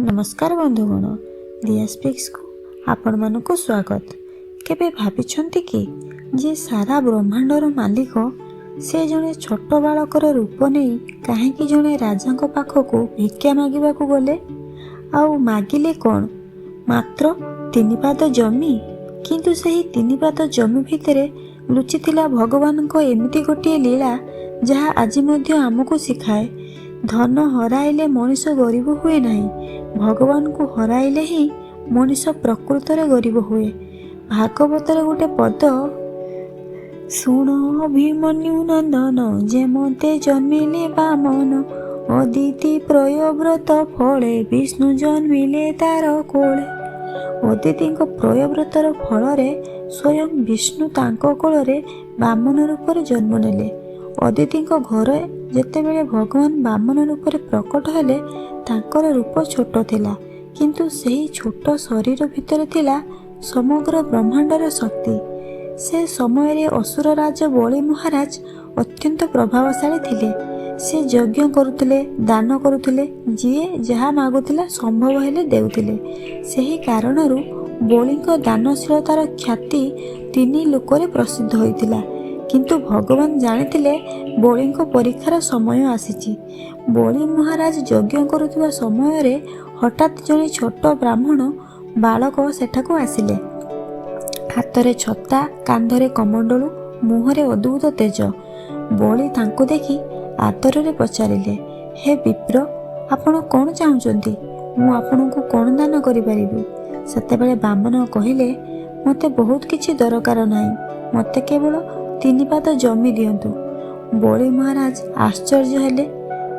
नमस्कार बंधुगण, दिया स्पिक्स को आपण मानक स्वागत। केबे भाबिछंती कि जे सारा ब्रह्मांडर मालिक से जने छोट बालकर रूप नहीं कहीं जने राजा पाखक भिक्षा मागिबाकू गले। आउ मागिले कौन? मात्र 3 पाद जमी। किंतु सही 3 पाद जमी भितरे लुचिथिला भगवान को एमिति गोटे लीला जहाँ आज मध्य आमको शिखाए। धन हराइले मनीष गरीब हुए नहीं, भगवान को हराइले ही मनीष प्रकृत गरीब हुए। भागवतर गोटे पद, शुण अभिमन्यु नंदन जेमते जन्मिले बामन, अदिति प्रयव्रत फले विष्णु जन्मिले तार कोले। अदिति प्रयव्रतर फल स्वयं विष्णु तांको कोଳରେ बामन रूप जन्म नेले। अदिति घरे जेतेबेले भगवान बामन रूप प्रकट हेले तांकर रूप छोट थिला, किंतु सही छोट शरीर भितर थिला समग्र ब्रह्मांडर शक्ति। से समय रे असुर राज बलि महाराज अत्यंत प्रभावशाली थिले। से यज्ञ करुथिले, दान करुथिले, जिए जहा मागुथिला संभव हेले देउथिले। सही कारणरू बलिंक दानशीलतार ख्याति 3 लोकरे प्रसिद्ध होइतिला। किंतु भगवान जानिथिले बलिंक परीक्षार समय आसीची। बलि महाराज यज्ञ करुथिबा समय रे हठात जने छोट ब्राह्मण बालक सेठाको आसिले। हाथरे छता, कांधरे कमंडलू, मुहरे अद्भुत तेज। बलि तांको देखि आदर पचारिले, हे विप्र, आपण कौन चाहुचंती? मु आपनकु कौन दान करि परिबि? सेतेबेले बामन कहिले, मते बहुत किछि दरकार नाही, मते केवल 3 पाद जमी दियंतु। बलि महाराज आश्चर्य हेले,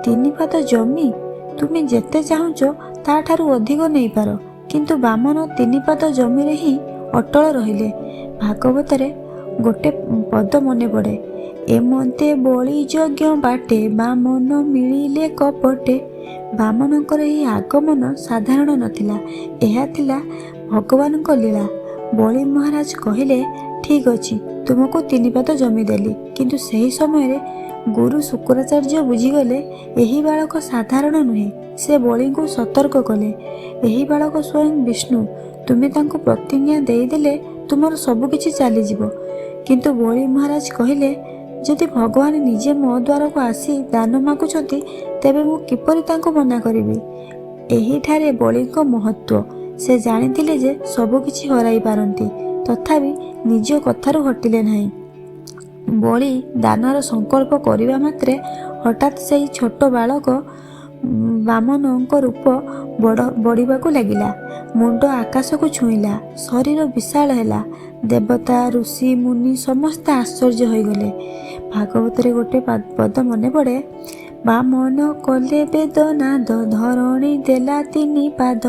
3 पाद जमी? तुम जेते चाहुच ताठारु अधिक नहीं पार। किंतु बामन 3 पाद जमी रे ही अटल रहिले। भागवतरे गोटे पद मने पड़े, एमते बलि यज्ञ बाटे बामन मिलिले कपटे। बामनकर ही आगमन साधारण नथिला, एहा थिला भगवान को लीला। बलि महाराज कहिले, ठीक अछि, तुमको 3 पाद जमी देली। किंतु सही समय गुरु शुक्राचार्य बुझीगले एही बालक साधारण नुहे। से बलि को सतर्क कले, एही बालक स्वयं विष्णु, तुम्हें तांको प्रतिज्ञा देदेले तुमर सबकिछि चली जीवो। किंतु बलि महाराज कहिले, जदि भगवान निजे मो द्वार को आसी दान मागुछंती तेबे मु किपरि तांको मना करिबि। एही ठारे बलिंक महत्व से जानिथिले जे सबकिछि हराई पारंती, तथापि निज कथारु हटिले नाही। बलि दानर संकल्प करिबा मात्रे हठात से छोट बालक बामनक रूप बढ़िबाकू लागिला। मुंड आकाश को छुईला, शरीर विशाल हैला। देवता, ऋषि, मुनि समस्त आश्चर्य होइगले। भागवतरे गोटे पद मने पड़े, बामन कले वेदनाद धरणी देला 3 पाद।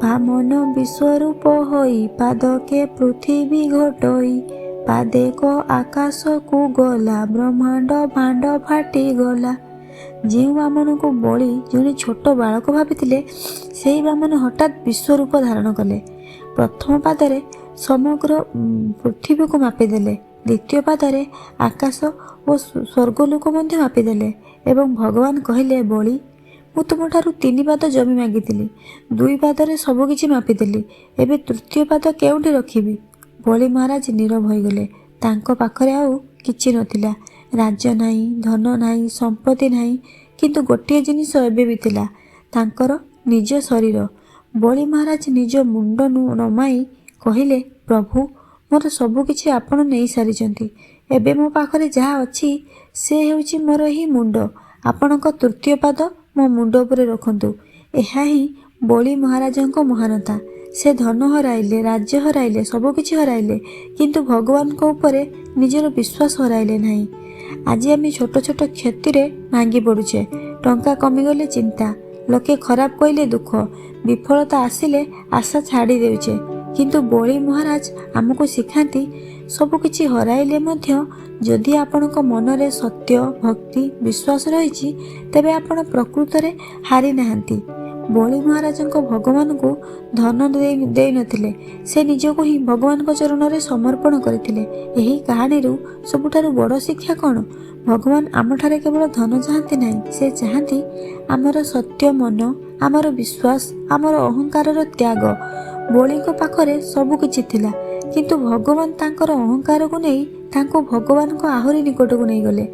बामन विश्वरूप होई पादके पृथ्वी घोटई। पादे को आकाश को गला ब्रह्मांड भांड फाटी गला। जो बामन को बलि जने छोट बालक भाविथिले सेही बामन हठात विश्वरूप धारण कले। प्रथम पादरे समग्र पृथ्वी को मापिदेले, द्वितीय पादरे आकाश और स्वर्गलोक मध्य मापिदेले एवं भगवान कहिले, बलि मु तुमठारु 3 पाद जमी मागिथिली, 2 पादरे सबकिछि मापिदेली, एबे तृतीय पाद केउठी रखिबि? बलि महाराज नीरव होइगले। तांको पाखरे आउ किछि नथिला, राज्य नाही, धन नाही, संपत्ति नाही, किंतु गोटे जिनिस एबे भी थिला, तांकर निज शरीर। बलि महाराज निज मुंड नमाई कहिले, प्रभु, मोर सबकिछि आपण नेई सारिचंती। एबे मो पाखरे जहा अछि से हेउछि मोर ही मुंड। आपणक तृतीय पाद मो मुंड उपरे रखंतु। एहा ही बलि महाराजंको महानता। से धन हराइले, राज्य हराइले, सबकिछि हराइले, किंतु भगवान को ऊपरे निजर विश्वास हराइले नाही। आज आम छोट छोट क्षति रे भांगी पड़ुचे। टंका कमिगले चिंता, लोके खराब कहले दुख, विफलता आसिले आशा छाड़ी देउचे। किंतु बलि महाराज आमको शिखाती, सबकिछि हराइले मध्य जदि आपणक मनरे सत्य, भक्ति, विश्वास रहिछि तेबे आपण प्रकृतरे हारि नाहांती। बलि महाराज भगवान को धन दे नथिले, से निजको ही भगवान चरण में समर्पण करथिले। एही कहानी सबुठारु बड़ शिक्षा कौन? ଭଗବାନ ଆମଠାରେ କେବଳ ଧନ ଚାହାନ୍ତି ନାହିଁ, ସେ ଚାହାନ୍ତି ଆମର ସତ୍ୟ ମନ, ଆମର ବିଶ୍ୱାସ, ଆମର ଅହଙ୍କାରର ତ୍ୟାଗ। ବଳିଙ୍କ ପାଖରେ ସବୁ କିଛି ଥିଲା, କିନ୍ତୁ ଭଗବାନ ତାଙ୍କର ଅହଙ୍କାରକୁ ନେଇ ତାଙ୍କୁ ଭଗବାନଙ୍କ ଆହୁରି ନିକଟକୁ ନେଇଗଲେ।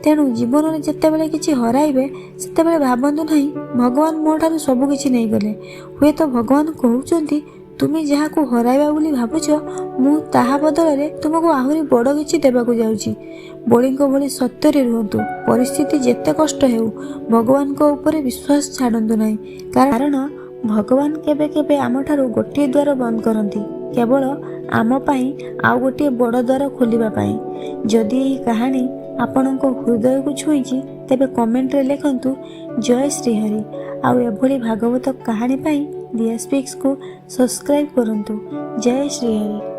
ତେଣୁ ଜୀବନରେ ଯେତେବେଳେ କିଛି ହରାଇବେ ସେତେବେଳେ ଭାବନ୍ତୁ ନାହିଁ ଭଗବାନ ମୋ ଠାରୁ ସବୁ କିଛି ନେଇଗଲେ। ହୁଏତ ଭଗବାନ କହୁଛନ୍ତି ତୁମେ ଯାହାକୁ ହରାଇବା ବୋଲି ଭାବୁଛ ମୁଁ ତାହା ବଦଳରେ ତୁମକୁ ଆହୁରି ବଡ଼ କିଛି ଦେବାକୁ ଯାଉଛି। ବଳିଙ୍କ ଭଳି ସତ୍ୟରେ ରୁହନ୍ତୁ। ପରିସ୍ଥିତି ଯେତେ କଷ୍ଟ ହେଉ ଭଗବାନଙ୍କ ଉପରେ ବିଶ୍ୱାସ ଛାଡ଼ନ୍ତୁ ନାହିଁ, କାରଣ ଭଗବାନ କେବେ କେବେ ଆମଠାରୁ ଗୋଟିଏ ଦ୍ୱାର ବନ୍ଦ କରନ୍ତି, କେବଳ ଆମ ପାଇଁ ଆଉ ଗୋଟିଏ ବଡ଼ ଦ୍ୱାର ଖୋଲିବା ପାଇଁ। ଯଦି ଏହି କାହାଣୀ ଆପଣଙ୍କ ହୃଦୟକୁ ଛୁଇଁଛି ତେବେ କମେଣ୍ଟରେ ଲେଖନ୍ତୁ ଜୟ ଶ୍ରୀହରି। ଆଉ ଏଭଳି ଭାଗବତ କାହାଣୀ ପାଇଁ ଦିଆ ସ୍ପିକ୍ସକୁ ସବସ୍କ୍ରାଇବ୍ କରନ୍ତୁ। ଜୟ ଶ୍ରୀହରି।